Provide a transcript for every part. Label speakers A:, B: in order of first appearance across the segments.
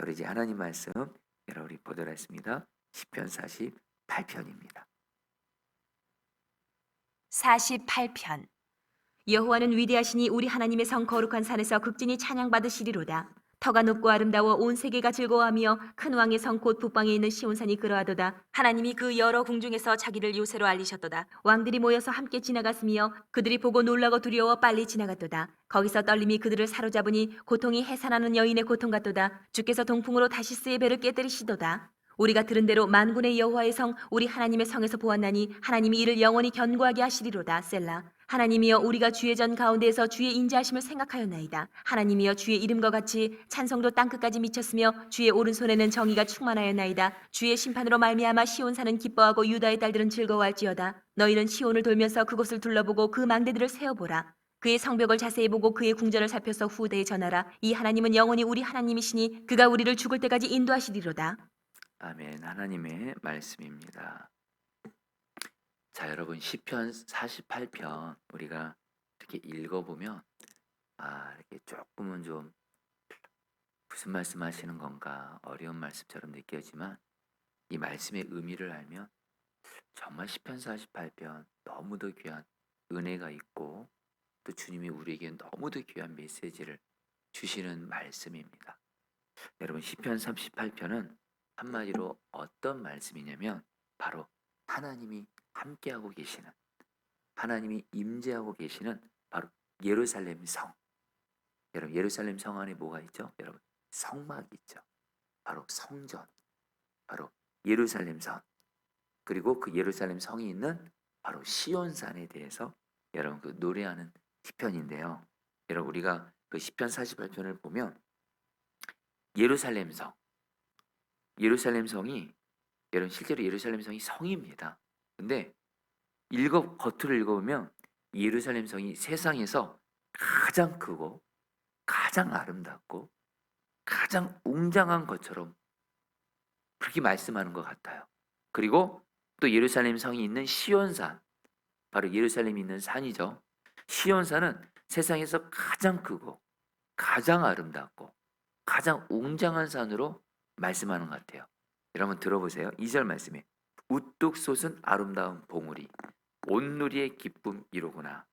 A: 자, 우리 이제 하나님 말씀 여러분이 보도록 하겠습니다. 시편 48편입니다.
B: 48편. 여호와는 위대하시니 우리 하나님의 성 거룩한 산에서 극진히 찬양받으시리로다. 터가 높고 아름다워 온 세계가 즐거워하며 큰 왕의 성 곧 북방에 있는 시온산이 그러하도다. 하나님이 그 여러 궁중에서 자기를 요새로 알리셨도다. 왕들이 모여서 함께 지나갔으며 그들이 보고 놀라고 두려워 빨리 지나갔도다. 거기서 떨림이 그들을 사로잡으니 고통이 해산하는 여인의 고통 같도다. 주께서 동풍으로 다시스의 배를 깨뜨리시도다. 우리가 들은 대로 만군의 여호와의 성 우리 하나님의 성에서 보았나니 하나님이 이를 영원히 견고하게 하시리로다. 셀라. 하나님이여 우리가 주의 전 가운데에서 주의 인자하심을 생각하였나이다. 하나님이여 주의 이름과 같이 찬송도 땅끝까지 미쳤으며 주의 오른손에는 정의가 충만하였나이다. 주의 심판으로 말미암아 시온산은 기뻐하고 유다의 딸들은 즐거워할지어다. 너희는 시온을 돌면서 그곳을 둘러보고 그 망대들을 세어보라. 그의 성벽을 자세히 보고 그의 궁전을 살펴서 후대에 전하라. 이 하나님은 영원히 우리 하나님이시니 그가 우리를 죽을 때까지 인도하시리로다.
A: 아멘. 하나님의 말씀입니다. 자, 여러분 시편 48편 우리가 이렇게 읽어보면 이렇게 조금은 좀 무슨 말씀하시는 건가 어려운 말씀처럼 느껴지만 이 말씀의 의미를 알면 정말 시편 48편 너무도 귀한 은혜가 있고 또 주님이 우리에게 너무도 귀한 메시지를 주시는 말씀입니다. 여러분 시편 38편은 한마디로 어떤 말씀이냐면 바로 하나님이 함께하고 계시는, 하나님이 임재하고 계시는 바로 예루살렘 성. 여러분 예루살렘 성 안에 뭐가 있죠? 여러분 성막이 있죠. 바로 성전, 바로 예루살렘 성. 그리고 그 예루살렘 성이 있는 바로 시온산에 대해서 여러분 그 노래하는 시편인데요. 여러분 우리가 그 시편 48편을 보면 예루살렘 성, 예루살렘 성이 여러분 실제로 예루살렘 성이 성입니다. 근데 겉으로 읽어보면 예루살렘 성이 세상에서 가장 크고 가장 아름답고 가장 웅장한 것처럼 그렇게 말씀하는 것 같아요. 그리고 또 예루살렘 성이 있는 시온산, 바로 예루살렘이 있는 산이죠. 시온산은 세상에서 가장 크고 가장 아름답고 가장 웅장한 산으로 말씀하는 것 같아요. 여러분 들어보세요. 2절 말씀에 우뚝 솟은 아름다운 봉우리 온누리의 기쁨 이로구나.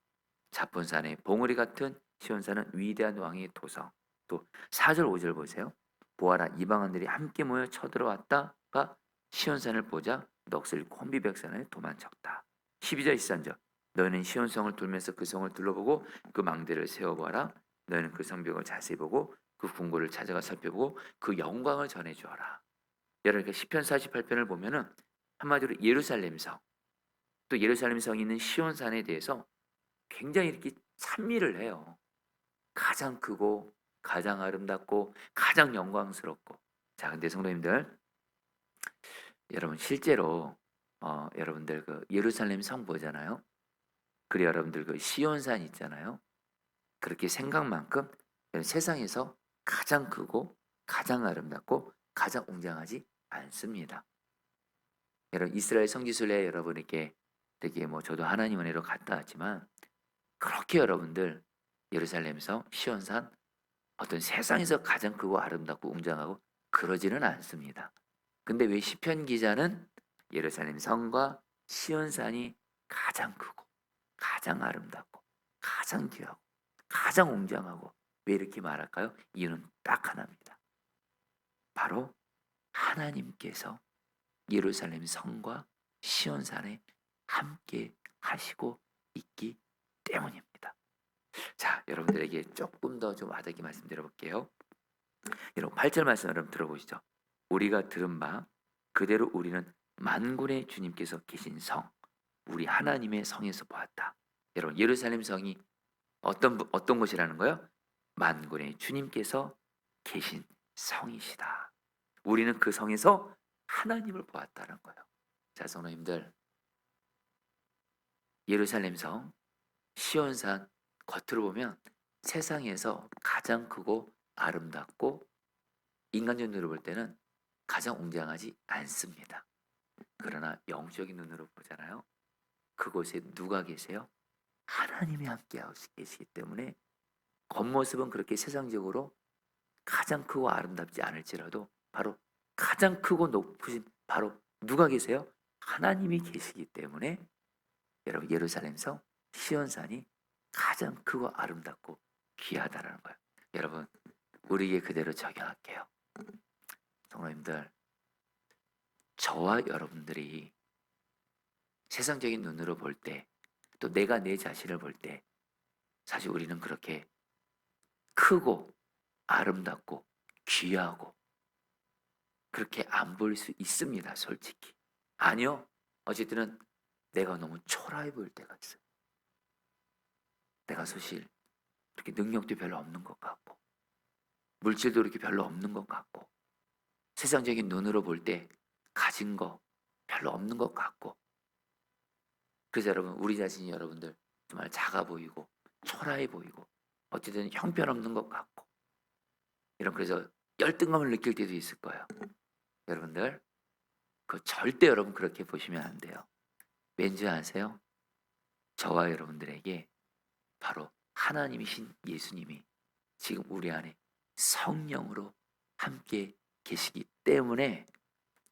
A: 자폰산의 봉우리 같은 시온산은 위대한 왕의 도성. 또 4절 5절 보세요. 보아라 이방인들이 함께 모여 쳐들어왔다가 시온산을 보자 넋을 곤비백산에 도망쳤다. 12절 13절 너희는 시온성을 돌면서 그 성을 둘러보고 그 망대를 세워보아라. 너희는 그 성벽을 자세히 보고 그 궁궐을 찾아가 살펴보고 그 영광을 전해주어라. 여러분 시편 48편을 보면은 한마디로 예루살렘 성, 또 예루살렘 성이 있는 시온산에 대해서 굉장히 이렇게 찬미를 해요. 가장 크고 가장 아름답고 가장 영광스럽고. 자, 근데 성도님들, 여러분 실제로 여러분들 그 예루살렘 성 보잖아요. 그리고 여러분들 그 시온산 있잖아요. 그렇게 생각만큼 세상에서 가장 크고 가장 아름답고 가장 웅장하지 않습니다. 여러분 이스라엘 성지순례 여러분에게 되게 뭐 저도 하나님 은혜로 갔다 왔지만 그렇게 여러분들 예루살렘성 시온산 어떤 세상에서 가장 크고 아름답고 웅장하고 그러지는 않습니다. 근데 왜 시편 기자는 예루살렘 성과 시온산이 가장 크고 가장 아름답고 가장 귀하고 가장 웅장하고 왜 이렇게 말할까요? 이유는 딱 하나입니다. 바로 하나님께서 예루살렘 성과 시온산에 함께 하시고 있기 때문입니다. 자, 여러분들에게 조금 더 좀 와닿게 말씀드려 볼게요. 여러분 8절 말씀 여러분 들어보시죠. 우리가 들은 바 그대로 우리는 만군의 주님께서 계신 성, 우리 하나님의 성에서 보았다. 여러분 예루살렘 성이 어떤 곳이라는 거예요? 만군의 주님께서 계신 성이시다. 우리는 그 성에서 하나님을 보았다는 거예요. 자, 성도님들, 예루살렘 성, 시온산 겉으로 보면 세상에서 가장 크고 아름답고 인간적 눈으로 볼 때는 가장 웅장하지 않습니다. 그러나 영적인 눈으로 보잖아요. 그곳에 누가 계세요? 하나님이 함께 계시기 때문에 겉모습은 그렇게 세상적으로 가장 크고 아름답지 않을지라도 바로 가장 크고 높으신 바로 누가 계세요? 하나님이 계시기 때문에 여러분 예루살렘성 시온산이 가장 크고 아름답고 귀하다라는 거예요. 여러분 우리에게 그대로 적용할게요. 성도님들, 저와 여러분들이 세상적인 눈으로 볼 때, 또 내가 내 자신을 볼 때 사실 우리는 그렇게 크고 아름답고 귀하고 그렇게 안 보일 수 있습니다. 솔직히. 아니요. 어쨌든 내가 너무 초라해 보일 때가 있어요. 내가 사실 그렇게 능력도 별로 없는 것 같고 물질도 그렇게 별로 없는 것 같고 세상적인 눈으로 볼 때 가진 거 별로 없는 것 같고, 그래서 여러분 우리 자신이 여러분들 정말 작아 보이고 초라해 보이고 어쨌든 형편없는 것 같고 이런, 그래서 열등감을 느낄 때도 있을 거예요. 여러분들 그 절대 여러분 그렇게 보시면 안 돼요. 왠지 아세요? 저와 여러분들에게 바로 하나님이신 예수님이 지금 우리 안에 성령으로 함께 계시기 때문에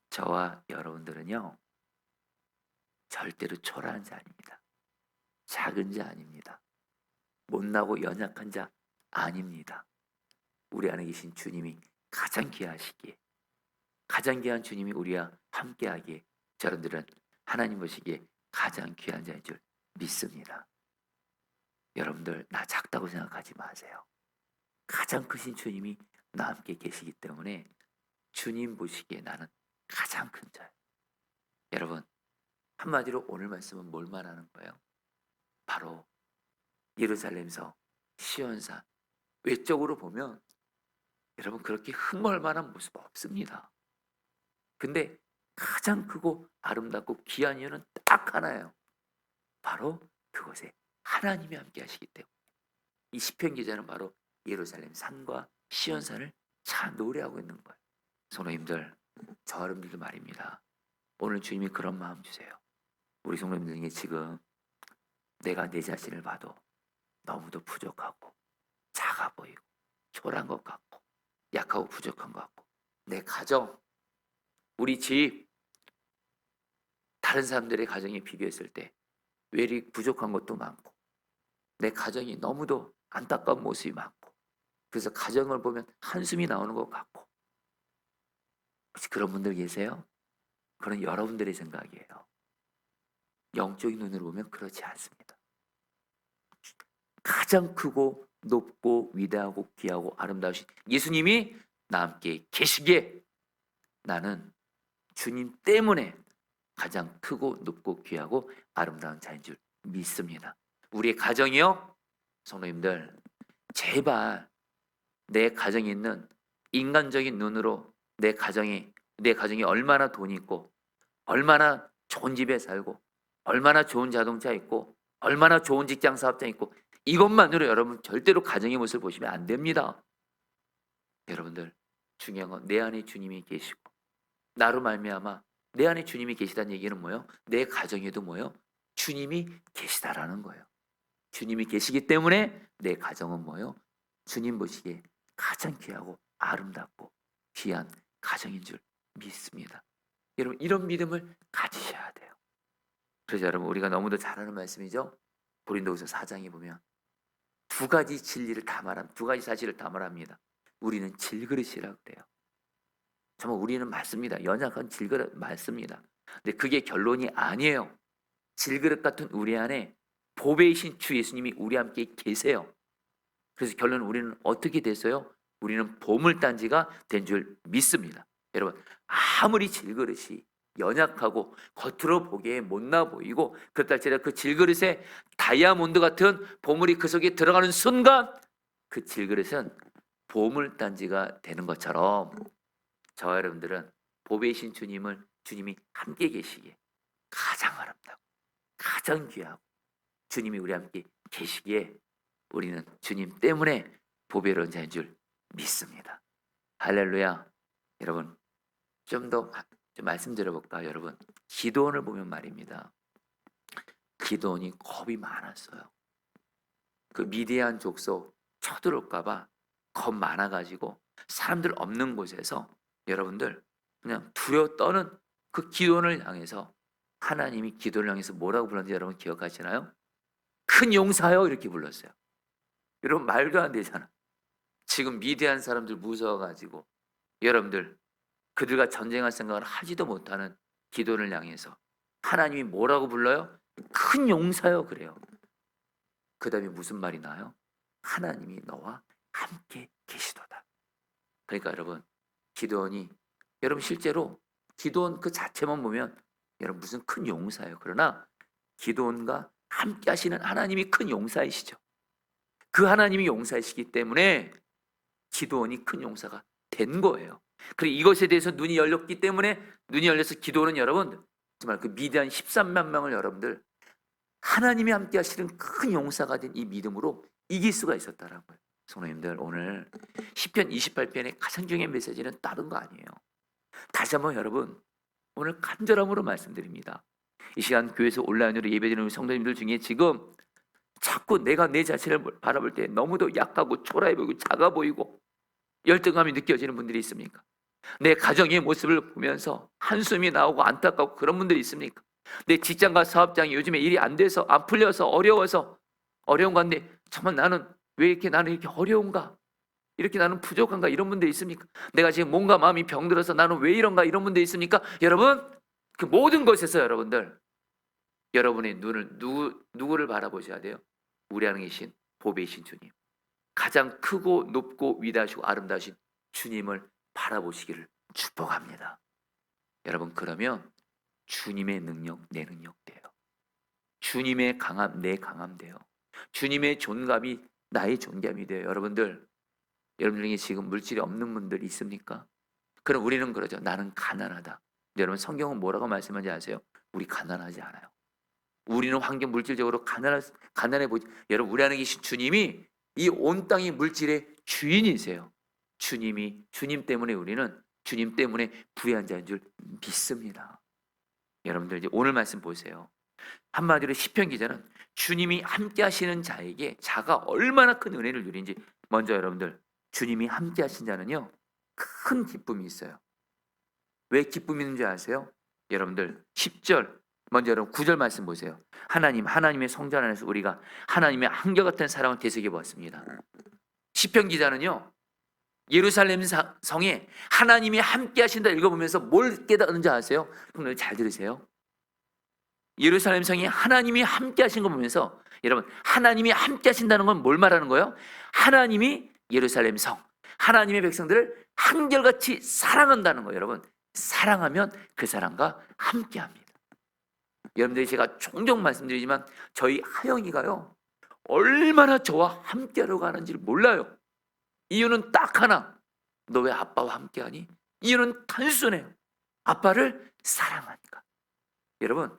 A: 저와 여러분들은요 절대로 초라한 자 아닙니다. 작은 자 아닙니다. 못나고 연약한 자 아닙니다. 우리 안에 계신 주님이 가장 귀하시기에, 가장 귀한 주님이 우리와 함께하기에 저런들은 하나님 보시기에 가장 귀한 자인 줄 믿습니다. 여러분들 나 작다고 생각하지 마세요. 가장 크신 주님이 나와 함께 계시기 때문에 주님 보시기에 나는 가장 큰 자예요. 여러분 한마디로 오늘 말씀은 뭘 말하는 거예요? 바로 예루살렘성 시온산 외적으로 보면 여러분 그렇게 흥얼 만한 모습 없습니다. 근데 가장 크고 아름답고 귀한 이유는 딱 하나예요. 바로 그곳에 하나님이 함께 하시기 때문에. 이 시편 기자는 바로 예루살렘 산과 시온산을 잘 노래하고 있는 거예요. 성도님들, 저 여러분들도 말입니다. 오늘 주님이 그런 마음 주세요. 우리 성도님들 중에 지금 내가 내 자신을 봐도 너무도 부족하고 작아 보이고 초라한 것 같고 약하고 부족한 것 같고, 내 가정, 우리 집, 다른 사람들의 가정에 비교했을 때 외리 부족한 것도 많고 내 가정이 너무도 안타까운 모습이 많고, 그래서 가정을 보면 한숨이 나오는 것 같고, 혹시 그런 분들 계세요? 그런 여러분들의 생각이에요. 영적인 눈으로 보면 그렇지 않습니다. 가장 크고 높고 위대하고 귀하고 아름다우신 예수님이 나와 함께 계시기에 나는 주님 때문에 가장 크고 높고 귀하고 아름다운 자인 줄 믿습니다. 우리의 가정이요, 성도님들, 제발 내 가정에 있는 인간적인 눈으로 내 가정이 얼마나 돈 있고 얼마나 좋은 집에 살고 얼마나 좋은 자동차 있고 얼마나 좋은 직장 사업장 있고 이것만으로 여러분 절대로 가정의 모습을 보시면 안 됩니다. 여러분들 중요한 건 내 안에 주님이 계시고 나로 말미암아 내 안에 주님이 계시다는 얘기는 뭐예요? 내 가정에도 뭐예요? 주님이 계시다라는 거예요. 주님이 계시기 때문에 내 가정은 뭐예요? 주님 보시기에 가장 귀하고 아름답고 귀한 가정인 줄 믿습니다. 여러분 이런 믿음을 가지셔야 돼요. 그래서 여러분 우리가 너무도 잘 아는 말씀이죠. 고린도후서 4장에 보면 두 가지 진리를 다 말합니다. 두 가지 사실을 다 말합니다. 우리는 질그릇이라고 그래요. 정말 우리는 맞습니다. 연약한 질그릇 맞습니다. 근데 그게 결론이 아니에요. 질그릇 같은 우리 안에 보배이신 주 예수님이 우리 함께 계세요. 그래서 결론은 우리는 어떻게 됐어요? 우리는 보물단지가 된 줄 믿습니다. 여러분 아무리 질그릇이 연약하고 겉으로 보기에 못나 보이고 그렇다 할지라도 그 질그릇에 다이아몬드 같은 보물이 그 속에 들어가는 순간 그 질그릇은 보물단지가 되는 것처럼 저와 여러분들은 보배이신 주님이 함께 계시기에 가장 아름답고 가장 귀하고 주님이 우리 함께 계시기에 우리는 주님 때문에 보배로운 자인 줄 믿습니다. 할렐루야. 여러분 좀 더 말씀드려볼까? 여러분 기드온을 보면 말입니다. 기드온이 겁이 많았어요. 그 미디안 족속 쳐들어올까봐 겁 많아가지고 사람들 없는 곳에서 여러분들 그냥 두려워 떠는 그 기도원을 향해서 하나님이 기도를 향해서 뭐라고 불렀는지 여러분 기억하시나요? 큰 용사요 이렇게 불렀어요. 여러분 말도 안 되잖아. 지금 미대한 사람들 무서워가지고 여러분들 그들과 전쟁할 생각을 하지도 못하는 기도를 향해서 하나님이 뭐라고 불러요? 큰 용사요 그래요. 그 다음에 무슨 말이 나요? 하나님이 너와 함께 계시도다. 그러니까 여러분 기도원이 여러분 실제로 기도원 그 자체만 보면 여러분 무슨 큰 용사예요. 그러나 기도원과 함께 하시는 하나님이 큰 용사이시죠. 그 하나님이 용사이시기 때문에 기도원이 큰 용사가 된 거예요. 그리고 이것에 대해서 눈이 열렸기 때문에 눈이 열려서 기도원은 여러분 정말 그 미대한 13만 명을 여러분들 하나님이 함께 하시는 큰 용사가 된 이 믿음으로 이길 수가 있었다라는 거예요. 성도님들 오늘 시편 28편의 가장 중요한 메시지는 다른 거 아니에요. 다시 한번 여러분 오늘 간절함으로 말씀드립니다. 이 시간 교회에서 온라인으로 예배드리는 성도님들 중에 지금 자꾸 내가 내 자신을 바라볼 때 너무도 약하고 초라해 보이고 작아 보이고 열등감이 느껴지는 분들이 있습니까? 내 가정의 모습을 보면서 한숨이 나오고 안타깝고 그런 분들이 있습니까? 내 직장과 사업장이 요즘에 일이 안 돼서 안 풀려서 어려워서 어려운 건데 정말 나는 이렇게 어려운가? 이렇게 나는 부족한가? 이런 분들 있습니까? 내가 지금 몸과 마음이 병들어서 나는 왜 이런가? 이런 분들 있습니까? 여러분 그 모든 것에서 여러분들 여러분의 눈을 누구를 바라보셔야 돼요? 우리 안에 계신 보배이신 주님, 가장 크고 높고 위대하시고 아름다우신 주님을 바라보시기를 축복합니다. 여러분 그러면 주님의 능력 내 능력 돼요. 주님의 강함 내 강함 돼요. 주님의 존감이 나의 존감이 돼요. 여러분들 중에 지금 물질이 없는 분들이 있습니까? 그럼 우리는 그러죠. 나는 가난하다. 여러분 성경은 뭐라고 말씀하는지 아세요? 우리 가난하지 않아요. 우리는 환경 물질적으로 가난해 보지. 여러분 우리 안에 계신 주님이 이 온 땅의 물질의 주인이세요. 주님 때문에 우리는 주님 때문에 부유한 자인 줄 믿습니다. 여러분들 이제 오늘 말씀 보세요. 한마디로 시편 기자는 주님이 함께 하시는 자에게 자가 얼마나 큰 은혜를 누리는지 먼저 여러분들 주님이 함께 하신 자는요 큰 기쁨이 있어요. 왜 기쁨이 있는 줄 아세요? 여러분들 10절 먼저 여러분 9절 말씀 보세요. 하나님의 성전 안에서 우리가 하나님의 한결같은 사랑을 되새겨 보았습니다. 시편 기자는요 예루살렘 성에 하나님이 함께 하신다 읽어보면서 뭘 깨닫는지 아세요? 형님 잘 들으세요. 예루살렘 성에 하나님이 함께 하신 거 보면서 여러분 하나님이 함께 하신다는 건 뭘 말하는 거예요? 하나님이 예루살렘 성 하나님의 백성들을 한결같이 사랑한다는 거예요. 여러분 사랑하면 그 사람과 함께 합니다. 여러분들이 제가 종종 말씀드리지만 저희 하영이가요 얼마나 저와 함께 하려고 하는지를 몰라요. 이유는 딱 하나. 너 왜 아빠와 함께 하니? 이유는 단순해요. 아빠를 사랑하니까. 여러분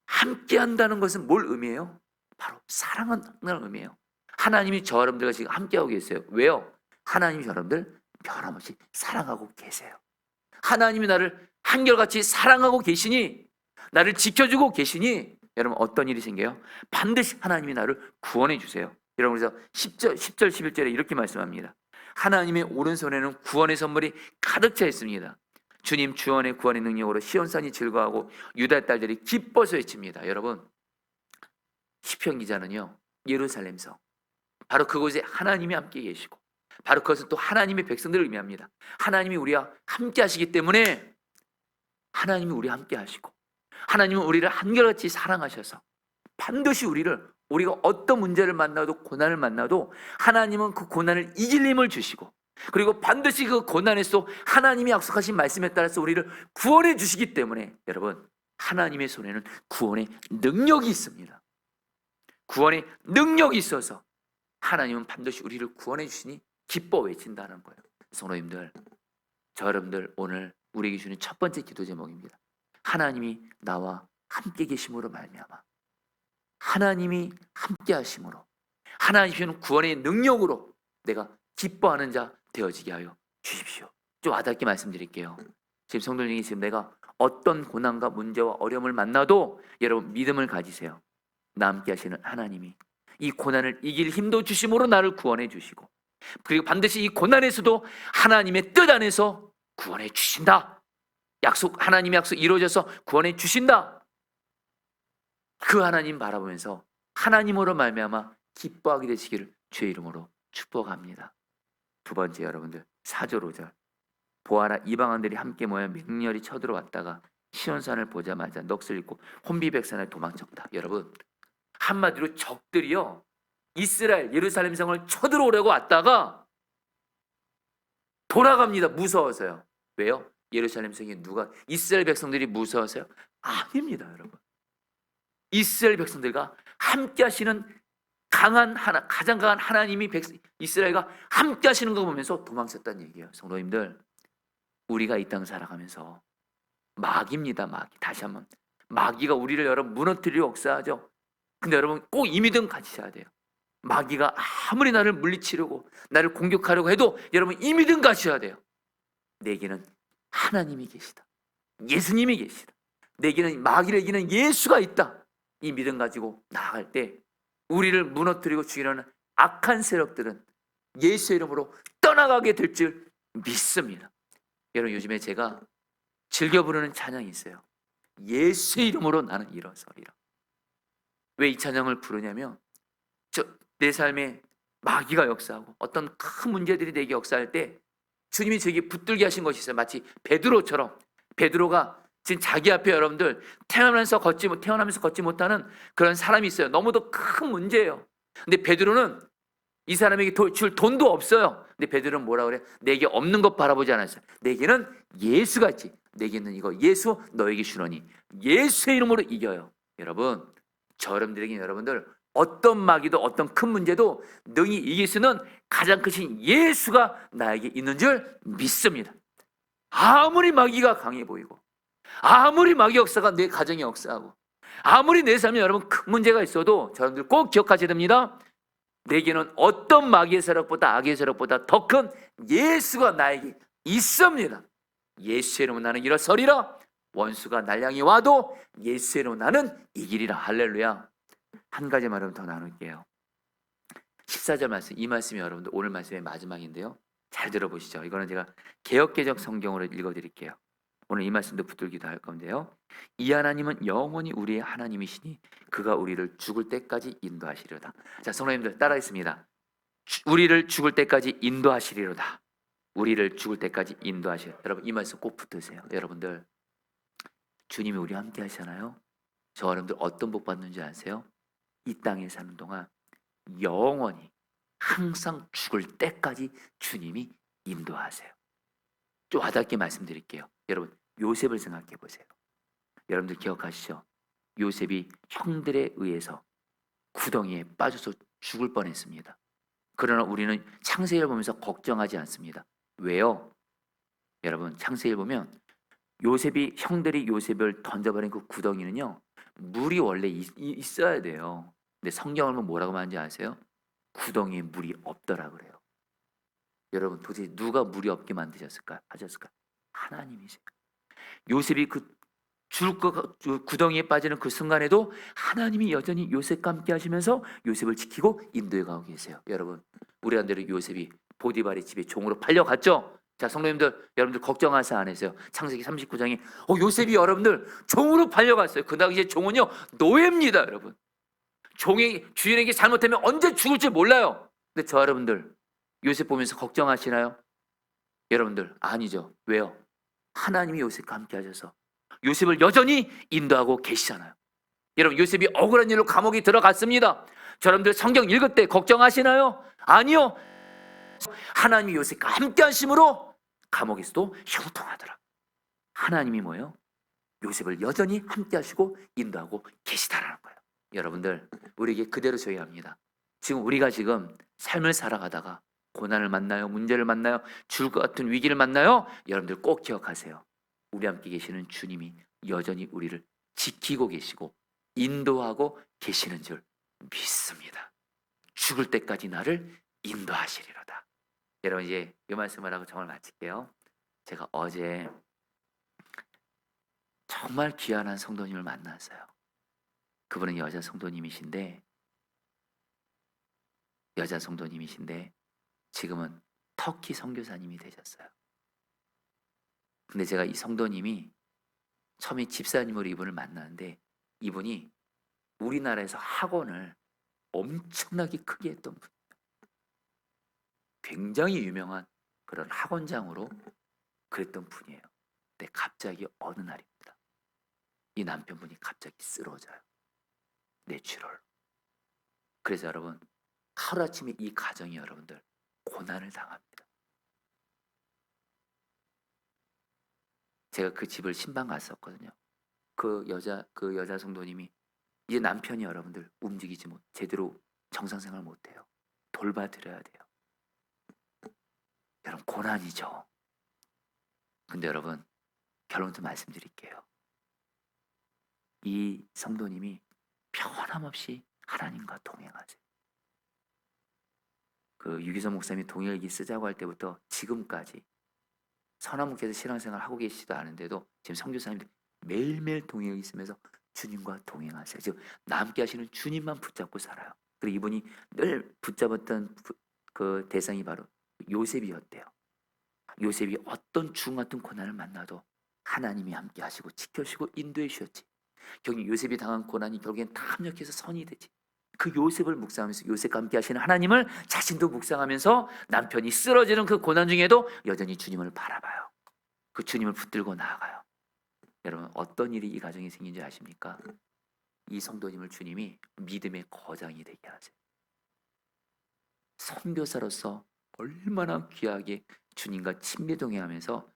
A: 함께 한다는 것은 뭘 의미해요? 바로 사랑한다는 의미예요. 하나님이 저 여러분들과 지금 함께하고 계세요. 왜요? 하나님이 저 여러분들 변함없이 사랑하고 계세요. 하나님이 나를 한결같이 사랑하고 계시니 나를 지켜주고 계시니 여러분 어떤 일이 생겨요? 반드시 하나님이 나를 구원해 주세요. 여러분 그래서 10절 11절에 이렇게 말씀합니다. 하나님의 오른손에는 구원의 선물이 가득 차 있습니다. 주님 구원의 능력으로 시온산이 즐거워하고 유다 딸들이 기뻐서 외칩니다. 여러분 시편 기자는요 예루살렘 성 바로 그곳에 하나님이 함께 계시고 바로 그것은 또 하나님의 백성들을 의미합니다. 하나님이 우리와 함께 하시기 때문에 하나님이 우리와 함께 하시고 하나님은 우리를 한결같이 사랑하셔서 반드시 우리가 어떤 문제를 만나도 고난을 만나도 하나님은 그 고난을 이길 힘을 주시고 그리고 반드시 그 고난에서 하나님이 약속하신 말씀에 따라서 우리를 구원해 주시기 때문에 여러분 하나님의 손에는 구원의 능력이 있습니다. 구원의 능력이 있어서 하나님은 반드시 우리를 구원해 주시니 기뻐 외친다는 거예요. 성도님들 저 여러분들 오늘 우리에게 주는 첫 번째 기도 제목입니다. 하나님이 나와 함께 계심으로 말미암아 하나님이 함께 하심으로 하나님이 주는 구원의 능력으로 내가 기뻐하는 자 되어지게 하여 주십시오. 좀 와닿게 말씀드릴게요. 지금 성도님이 지금 내가 어떤 고난과 문제와 어려움을 만나도 여러분 믿음을 가지세요. 나 함께 하시는 하나님이 이 고난을 이길 힘도 주심으로 나를 구원해 주시고 그리고 반드시 이 고난에서도 하나님의 뜻 안에서 구원해 주신다. 하나님의 약속 이루어져서 구원해 주신다. 그 하나님 바라보면서 하나님으로 말미암아 기뻐하게 되시기를 주의 이름으로 축복합니다. 두 번째, 여러분들 4절 5절 보아라, 이방인들이 함께 모여 맹렬히 쳐들어왔다가 시온산을 보자마자 넋을 잃고 혼비백산에 도망쳤다. 여러분, 한마디로 적들이요 이스라엘 예루살렘 성을 쳐들어오려고 왔다가 돌아갑니다. 무서워서요. 왜요? 예루살렘 성에 이스라엘 백성들이 무서워서요? 아닙니다, 여러분. 이스라엘 백성들과 함께 하시는 가장 강한 하나님이 이스라엘과 함께 하시는 거 보면서 도망쳤다는 얘기예요. 성도님들, 우리가 이 땅 살아가면서 마귀입니다. 마귀. 다시 한번, 마귀가 우리를 여러분 무너뜨리려 역사하죠. 근데 여러분 꼭 이 믿음 가지셔야 돼요. 마귀가 아무리 나를 물리치려고 나를 공격하려고 해도 여러분 이 믿음 가셔야 돼요. 내게는 하나님이 계시다. 예수님이 계시다. 내게는 마귀를 이기는 예수가 있다. 이 믿음 가지고 나아갈 때 우리를 무너뜨리고 죽이려는 악한 세력들은 예수의 이름으로 떠나가게 될 줄 믿습니다. 여러분, 요즘에 제가 즐겨 부르는 찬양이 있어요. 예수의 이름으로 나는 일어서리라. 왜 이 찬양을 부르냐면 내 삶에 마귀가 역사하고 어떤 큰 문제들이 내게 역사할 때 주님이 저에게 붙들게 하신 것이 있어요. 마치 베드로처럼. 베드로가 지금 자기 앞에 여러분들 태어나면서 걷지 못하는 그런 사람이 있어요. 너무도 큰 문제예요. 근데 베드로는 이 사람에게 줄 돈도 없어요. 근데 베드로는 뭐라 그래? 내게 없는 것 바라보지 않았어요. 내게는 예수가 있지. 내게는 이거 예수 너에게 주노니 예수의 이름으로 이겨요. 여러분, 여러분들에게 여러분들 어떤 마귀도 어떤 큰 문제도 능히 이길 수는 가장 크신 예수가 나에게 있는 줄 믿습니다. 아무리 마귀가 강해 보이고 아무리 마귀 역사가 내 가정에 역사하고 아무리 내 삶에 여러분 큰 문제가 있어도 여러분들 꼭 기억하셔야 됩니다. 내게는 어떤 마귀의 세력보다 악의 세력보다 더 큰 예수가 나에게 있습니다. 예수의 이름으로 나는 일어서리라. 원수가 날 향해 와도 예수의 이름으로 나는 이기리라. 할렐루야. 한 가지 말을 더 나눌게요. 14절 말씀, 이 말씀이 여러분들 오늘 말씀의 마지막인데요. 잘 들어보시죠. 이거는 제가 개역개정 성경으로 읽어드릴게요. 오늘 이 말씀도 붙들기도 할 건데요. 이 하나님은 영원히 우리의 하나님이시니 그가 우리를 죽을 때까지 인도하시리로다. 자, 성도님들 따라했습니다. 우리를 죽을 때까지 인도하시리로다. 우리를 죽을 때까지 인도하시리로다. 여러분 이 말씀 꼭 붙드세요. 여러분들 주님이 우리와 함께 하시잖아요. 저 여러분들 어떤 복 받는지 아세요? 이 땅에 사는 동안 영원히 항상 죽을 때까지 주님이 인도하세요. 좀 와닿게 말씀드릴게요. 여러분 요셉을 생각해 보세요. 여러분들 기억하시죠? 요셉이 형들에 의해서 구덩이에 빠져서 죽을 뻔했습니다. 그러나 우리는 창세기를 보면서 걱정하지 않습니다. 왜요? 여러분 창세기를 보면 형들이 요셉을 던져버린 그 구덩이는요 물이 원래 있어야 돼요. 근데 성경을 보면 뭐라고 말하는지 아세요? 구덩이에 물이 없더라 그래요. 여러분 도대체 누가 물이 없게 만드셨을까? 하셨을까? 하나님이세요. 요셉이 그 구덩이에 빠지는 그 순간에도 하나님이 여전히 요셉과 함께 하시면서 요셉을 지키고 인도해 가고 계세요. 여러분 우리 한대로 요셉이 보디발의 집에 종으로 팔려갔죠. 자, 성도님들 여러분들 걱정하세요 안 했어요? 창세기 39장에 요셉이 여러분들 종으로 팔려갔어요. 그 당시에 종은요 노예입니다. 여러분 주인에게 잘못하면 언제 죽을지 몰라요. 근데 저 여러분들 요셉 보면서 걱정하시나요? 여러분들 아니죠. 왜요? 하나님이 요셉과 함께 하셔서 요셉을 여전히 인도하고 계시잖아요. 여러분 요셉이 억울한 일로 감옥에 들어갔습니다. 여러분들 성경 읽을 때 걱정하시나요? 아니요. 하나님이 요셉과 함께 하심으로 감옥에서도 형통하더라. 하나님이 뭐예요? 요셉을 여전히 함께 하시고 인도하고 계시다라는 거예요. 여러분들 우리에게 그대로 줘야 합니다. 우리가 지금 삶을 살아가다가 고난을 만나요? 문제를 만나요? 죽을 것 같은 위기를 만나요? 여러분들 꼭 기억하세요. 우리 함께 계시는 주님이 여전히 우리를 지키고 계시고 인도하고 계시는 줄 믿습니다. 죽을 때까지 나를 인도하시리로다. 여러분 이제 이 말씀을 하고 정말 마칠게요. 제가 어제 정말 귀한 한 성도님을 만났어요. 그분은 여자 성도님이신데 지금은 터키 선교사님이 되셨어요. 근데 제가 이 성도님이 처음에 집사님으로 이분을 만났는데, 이분이 우리나라에서 학원을 엄청나게 크게 했던 분, 굉장히 유명한 그런 학원장으로 그랬던 분이에요. 근데 갑자기 어느 날입니다, 이 남편분이 갑자기 쓰러져요. 뇌출혈. 그래서 여러분, 하루아침에 이 가정이 여러분들 고난을 당합니다. 제가 그 집을 신방 갔었거든요. 그 여자 성도님이 이제 남편이 여러분들 움직이지 못, 제대로 정상생활 못해요. 돌봐드려야 돼요. 여러분, 고난이죠. 근데 여러분, 결론도 말씀드릴게요. 이 성도님이 변함없이 하나님과 동행하세요. 그 유기성 목사님이 동일기 쓰자고 할 때부터 지금까지 서나무께서 신앙생활 하고 계시지도 않은데도 지금 선교사님들 매일매일 동행이 있으면서 주님과 동행하세요. 지금 남게 하시는 주님만 붙잡고 살아요. 그리고 이분이 늘 붙잡았던 그 대상이 바로 요셉이었대요. 요셉이 어떤 죽음 같은 고난을 만나도 하나님이 함께 하시고 지켜주시고 인도해 주셨지. 결국 요셉이 당한 고난이 결국엔 다 합력해서 선이 되지. 그 요셉을 묵상하면서 요셉과 함께 하시는 하나님을 자신도 묵상하면서 남편이 쓰러지는 그 고난 중에도 여전히 주님을 바라봐요. 그 주님을 붙들고 나아가요. 여러분, 어떤 일이 이 가정에 생긴지 아십니까? 이 성도님을 주님이 믿음의 거장이 되게 하세요. 선교사로서 얼마나 귀하게 주님과 친밀 동행하면서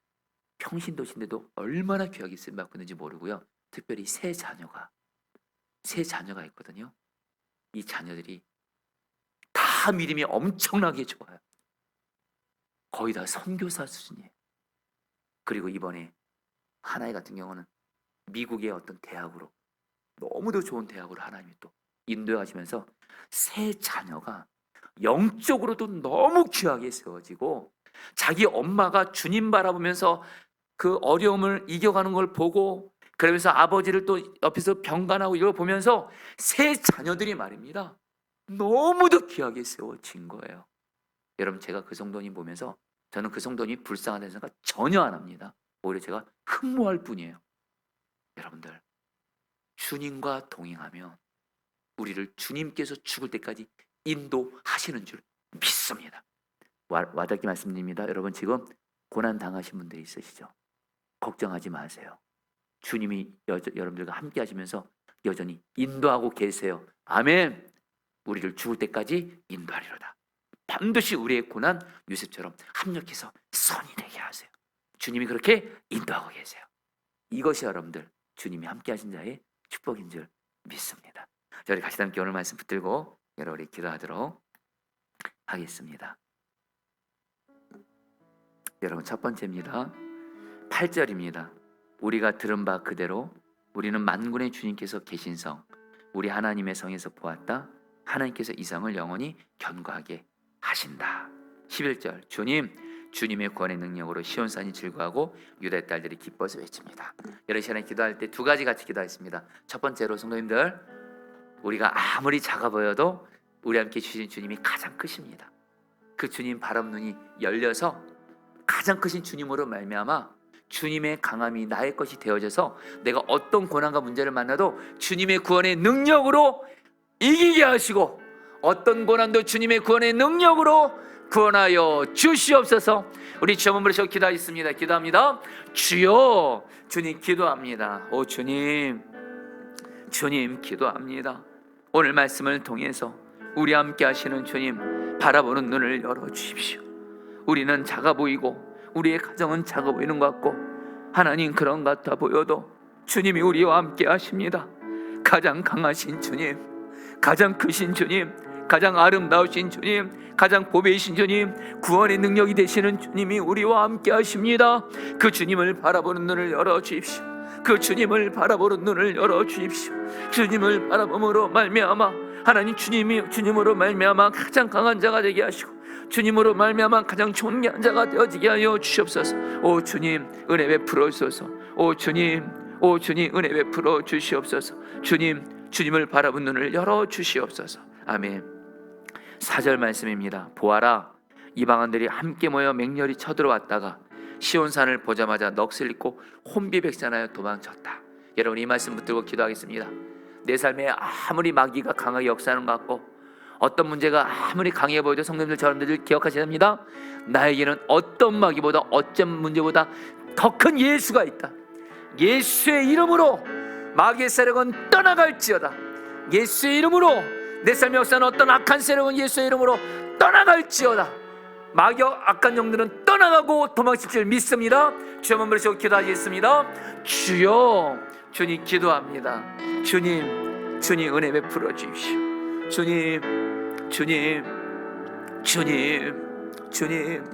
A: 평신도신데도 얼마나 귀하게 쓰임받고 있는지 모르고요. 특별히 세 자녀가 있거든요. 이 자녀들이 다 믿음이 엄청나게 좋아요. 거의 다 선교사 수준이에요. 그리고 이번에 하나의 같은 경우는 미국의 어떤 대학으로, 너무도 좋은 대학으로 하나님이 또 인도해 가시면서 세 자녀가 영적으로도 너무 귀하게 세워지고, 자기 엄마가 주님 바라보면서 그 어려움을 이겨가는 걸 보고, 그러면서 아버지를 또 옆에서 병간하고 이걸 보면서 세 자녀들이 말입니다, 너무도 귀하게 세워진 거예요. 여러분, 제가 그 성도님 보면서 저는 그 성도님이 불쌍하다는 생각 전혀 안 합니다. 오히려 제가 흠모할 뿐이에요. 여러분들, 주님과 동행하면 우리를 주님께서 죽을 때까지 인도하시는 줄 믿습니다. 와닿게 말씀드립니다. 여러분, 지금 고난 당하신 분들이 있으시죠? 걱정하지 마세요. 주님이 여러분들과 함께 하시면서 여전히 인도하고 계세요. 아멘. 우리를 죽을 때까지 인도하리로다. 반드시 우리의 고난 요셉처럼 합력해서 선이 되게 하세요. 주님이 그렇게 인도하고 계세요. 이것이 여러분들 주님이 함께 하신 자의 축복인 줄 믿습니다. 자, 우리 같이 함께 오늘 말씀 붙들고 여러분이 기도하도록 하겠습니다. 여러분, 첫 번째입니다. 8절입니다. 우리가 들은 바 그대로 우리는 만군의 주님께서 계신 성, 우리 하나님의 성에서 보았다. 하나님께서 이 성을 영원히 견고하게 하신다. 11절, 주님의 구원의 능력으로 시온산이 즐거워하고 유다의 딸들이 기뻐서 외칩니다. 여러 시간에 기도할 때 두 가지 같이 기도하겠습니다. 첫 번째로 성도님들, 우리가 아무리 작아 보여도 우리 함께 주신 주님이 가장 크십니다. 그 주님 바람 눈이 열려서 가장 크신 주님으로 말미암아 주님의 강함이 나의 것이 되어져서 내가 어떤 고난과 문제를 만나도 주님의 구원의 능력으로 이기게 하시고, 어떤 고난도 주님의 구원의 능력으로 구원하여 주시옵소서. 우리 주 한번 부르시고 기도하겠습니다. 기도합니다. 주여, 주님 기도합니다. 오 주님 기도합니다. 오늘 말씀을 통해서 우리 함께 하시는 주님 바라보는 눈을 열어주십시오. 우리는 작아 보이고 우리의 가정은 작아 보이는 것 같고, 하나님 그런 것 같아 보여도 주님이 우리와 함께 하십니다. 가장 강하신 주님, 가장 크신 주님, 가장 아름다우신 주님, 가장 보배이신 주님, 구원의 능력이 되시는 주님이 우리와 함께 하십니다. 그 주님을 바라보는 눈을 열어주십시오. 그 주님을 바라보는 눈을 열어주십시오. 주님을 바라봄으로 말미암아 하나님 주님으로 말미암아 가장 강한 자가 되게 하시고, 주님으로 말미암아 가장 존귀한 자가 되어지게 하여 주시옵소서. 오 주님, 은혜 베풀어 주소서. 오 주님 은혜 베풀어 주시옵소서. 주님을 바라본 눈을 열어 주시옵소서. 아멘. 4절 말씀입니다. 보아라, 이방인들이 함께 모여 맹렬히 쳐들어왔다가 시온산을 보자마자 넋을 잃고 혼비백산하여 도망쳤다. 여러분, 이 말씀 붙들고 기도하겠습니다. 내 삶에 아무리 마귀가 강하게 역사하는 것 같고 어떤 문제가 아무리 강해 보여도 성도님들 저러분들 기억하셔야 됩니다. 나에게는 어떤 마귀보다 어떤 문제보다 더 큰 예수가 있다. 예수의 이름으로 마귀의 세력은 떠나갈지어다. 예수의 이름으로 내 삶에 역사하는 어떤 악한 세력은 예수의 이름으로 떠나갈지어다. 마귀와 악한 영들은 떠나가고 도망칠 줄 믿습니다. 주여 한번 부르시고 기도하겠습니다. 주여, 주님 기도합니다. 주님, 주님 은혜 베풀어 주십시오. 주님, 주님, 주님, 주님,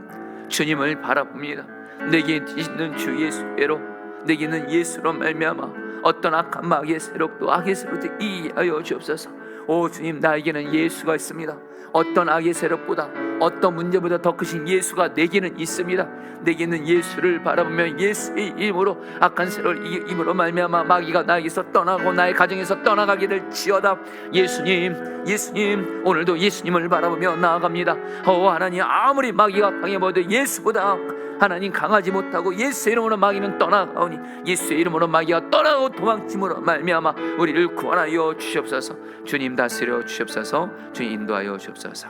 A: 주님을 바라봅니다. 내게 있는 주 예수께로, 내게 있는 예수로 말미암아 어떤 악한 마귀의 세력도 악의 세력도 이해하여 주옵소서. 오 주님, 나에게는 예수가 있습니다. 어떤 악의 세력보다 어떤 문제보다 더 크신 예수가 내게는 있습니다. 내게는 예수를 바라보며 예수의 이름으로 악한 세력을 이름으로 말미암아 마귀가 나에게서 떠나고 나의 가정에서 떠나가게 될지어다. 예수님, 예수님, 오늘도 예수님을 바라보며 나아갑니다. 하나님, 아무리 마귀가 강해 보여도 예수보다 하나님 강하지 못하고 예수의 이름으로 마귀는 떠나가오니 예수의 이름으로 마귀가 떠나고 도망침으로 말미암아 우리를 구원하여 주시옵소서. 주님 다스려 주시옵소서. 주님 인도하여 주시옵소서.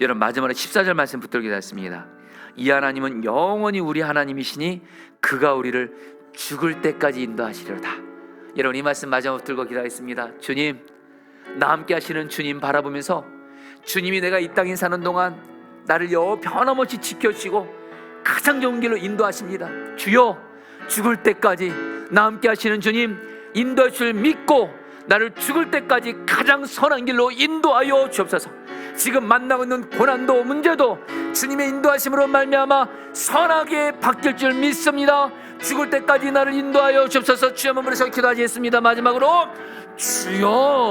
A: 여러분, 마지막으로 14절 말씀 붙들게 되었습니다. 이 하나님은 영원히 우리 하나님이시니 그가 우리를 죽을 때까지 인도하시리로다. 여러분, 이 말씀 마지막으로 붙들고 기도하겠습니다. 주님, 나 함께 하시는 주님 바라보면서 주님이 내가 이 땅에 사는 동안 나를 변함없이 지켜주시고 가장 좋은 길로 인도하십니다. 주여, 죽을 때까지 나 함께 하시는 주님 인도할 줄 믿고 나를 죽을 때까지 가장 선한 길로 인도하여 주옵소서. 지금 만나고 있는 고난도 문제도 주님의 인도하심으로 말미암아 선하게 바뀔 줄 믿습니다. 죽을 때까지 나를 인도하여 주옵소서. 주여 한번 부르셔서 기도하겠습니다. 마지막으로 주여.